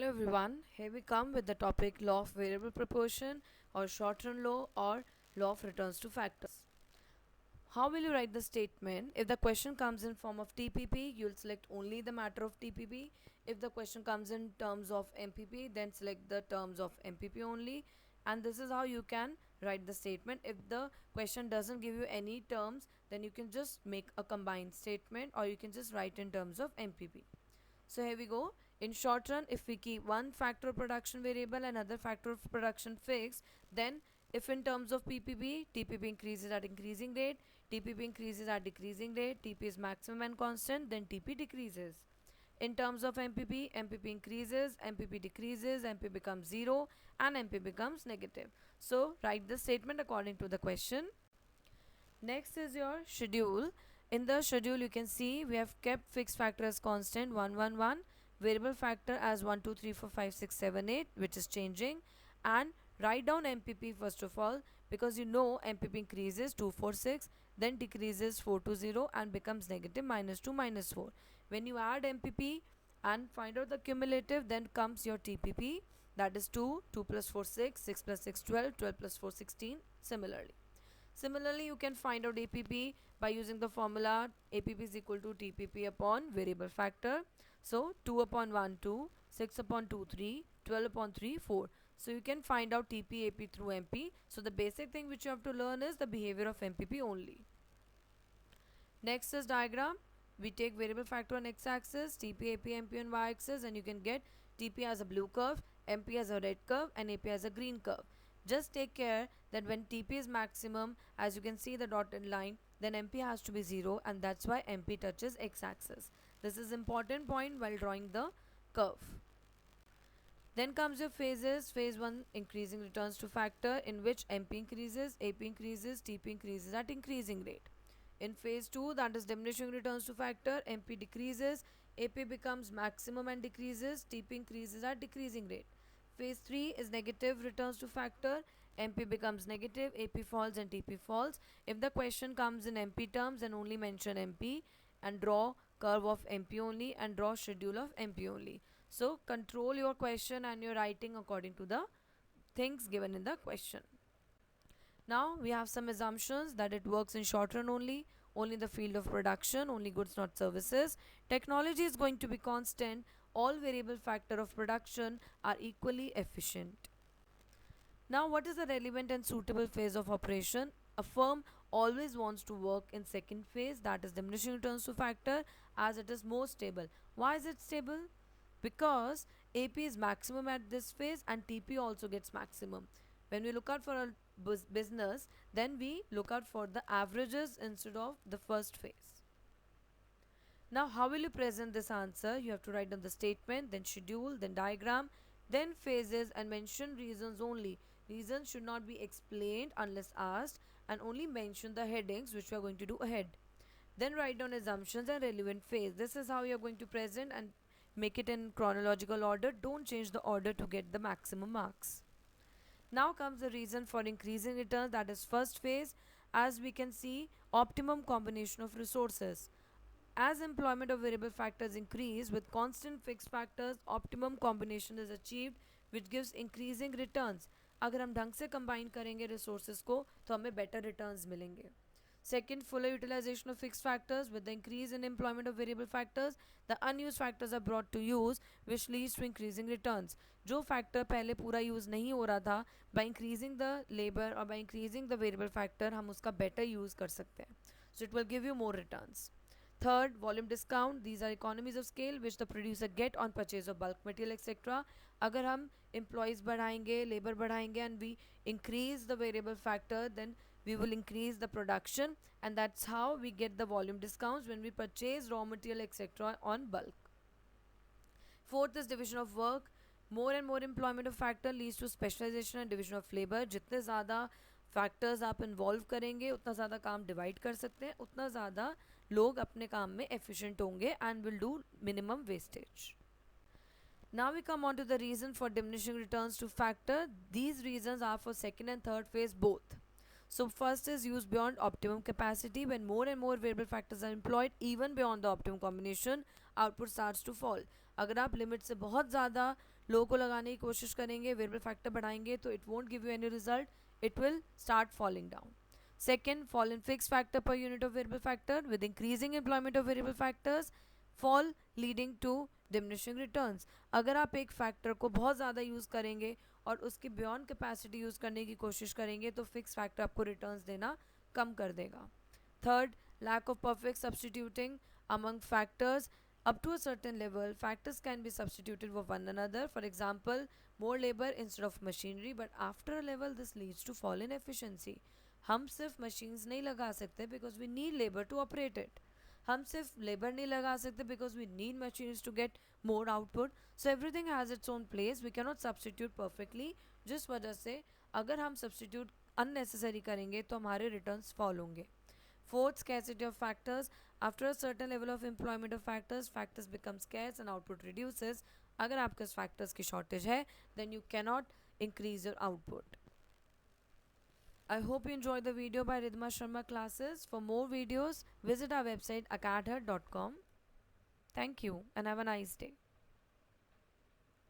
Hello everyone, here we come with the topic law of variable proportion or short-run law or law of returns to factors. How will you write the statement? If the question comes in form of TPP, you'll select only the matter of TPP. If the question comes in terms of MPP, then select the terms of MPP only. And this is how you can write the statement. If the question doesn't give you any terms, then you can just make a combined statement or you can just write in terms of MPP. So here we go. In short run, if we keep one factor of production variable and other factor of production fixed, then if in terms of PPP, TPP increases at increasing rate, TPP increases at decreasing rate, TP is maximum and constant, then TP decreases. In terms of MPP, MPP increases, MPP decreases, MP becomes 0 and MP becomes negative. So write the statement according to the question. Next is your schedule. In the schedule you can see we have kept fixed factor as constant 111, variable factor as 1 2 3 4 5 6 7 8, which is changing, and write down MPP first of all, because you know MPP increases 246, then decreases 420 and becomes negative -2 -4. When you add MPP and find out the cumulative, then comes your TPP, that is 2 2 plus 4 6, 6 plus 6 12, 12 plus 4 16. Similarly, you can find out APP by using the formula APP is equal to TPP upon variable factor. So 2 upon 1 2, 6 upon 2 3, 12 upon 3 4. So you can find out TP AP through MP. So the basic thing which you have to learn is the behavior of MPP only. Next is diagram. We take variable factor on x-axis, TP, AP, MP on y-axis, and you can get TP as a blue curve, MP as a red curve, and AP as a green curve. Just take care that when TP is maximum, as you can see the dotted line, then MP has to be 0, and that's why MP touches x-axis. This is important point while drawing the curve. Then comes your phases. Phase 1 increasing returns to factor, in which MP increases, AP increases, TP increases at increasing rate. In phase 2, that is diminishing returns to factor, MP decreases, AP becomes maximum and decreases, TP increases at decreasing rate. Phase 3 is negative returns to factor, MP becomes negative, AP falls and TP falls. If the question comes in MP terms, then only mention MP and draw curve of MP only and draw schedule of MP only. So control your question and your writing according to the things given in the question. Now we have some assumptions that it works in short run only in the field of production, only goods not services. Technology is going to be constant. All variable factor of production are equally efficient. Now what is the relevant and suitable phase of operation? A firm always wants to work in second phase, that is diminishing returns to factor, as it is more stable. Why is it stable? Because AP is maximum at this phase and TP also gets maximum. When we look out for a business, then we look out for the averages instead of the first phase. Now how will you present this answer? You have to write down the statement, then schedule, then diagram, then phases, and mention reasons only. Reasons should not be explained unless asked, and only mention the headings which we are going to do ahead. Then write down assumptions and relevant phase. This is how you are going to present and make it in chronological order. Don't change the order to get the maximum marks. Now comes the reason for increasing returns, that is first phase. As we can see, optimum combination of resources. As employment of variable factors increase with constant fixed factors, optimum combination is achieved which gives increasing returns. अगर हम ढंग से combine करेंगे resources को तो हमें better returns मिलेंगे. Second, fuller utilization of fixed factors. With the increase in employment of variable factors, the unused factors are brought to use, which leads to increasing returns. जो factor पहले पूरा use नहीं हो रहा था, by increasing the labor or by increasing the variable factor, हम उसका better use कर सकते हैं. So it will give you more returns. Third, volume discount. These are economies of scale which the producer get on purchase of bulk material etc. अगर हम employees बढ़ाएंगे, labor बढ़ाएंगे and we increase the variable factor, then we will increase the production, and that's how we get the volume discounts when we purchase raw material etc. on bulk. Fourth is division of work. More and more employment of factor leads to specialization and division of labor. जितने ज़्यादा factors आप involve करेंगे उतना ज़्यादा काम divide कर सकते हैं, उतना ज़्यादा लोग अपने काम में एफिशिएंट होंगे and will do minimum wastage. Now we come on to the reason for diminishing returns to factor. These reasons are for second and third phase both. So first is use beyond optimum capacity. When more and more variable factors are employed even beyond the optimum combination, output starts to fall. अगर आप limit से बहुत ज़्यादा लो को लगाने की कोशिश करेंगे, वेरिएबल फैक्टर बढ़ाएंगे, तो it won't give you any result, it will start falling down. Second, fall in fixed factor per unit of variable factor. With increasing employment of variable factors, fall leading to diminishing returns. अगर आप एक factor को बहुत ज़्यादा use करेंगे और उसकी beyond capacity use करने की कोशिश करेंगे तो फिक्स फैक्टर आपको रिटर्न्स देना कम कर देगा. Third, lack of perfect substituting among factors. Up to a certain level, factors can be substituted for one another. For example, more labor instead of machinery, but after a level, this leads to fall in efficiency. हम सिर्फ machines नहीं लगा सकते because we need labor to operate it. हम सिर्फ labor नहीं लगा सकते because we need machines to get more output. So everything has its own place. We cannot substitute perfectly. जिस वजह से अगर हम substitute unnecessary करेंगे तो हमारे returns fall होंगे. Fourth, scarcity of factors. After a certain level of employment of factors, factors become scarce and output reduces. अगर आपके पास factors की shortage है, then you cannot increase your output. I hope you enjoyed the video by Ridhima Sharma classes. For more videos, visit our website acadher.com. Thank you and have a nice day.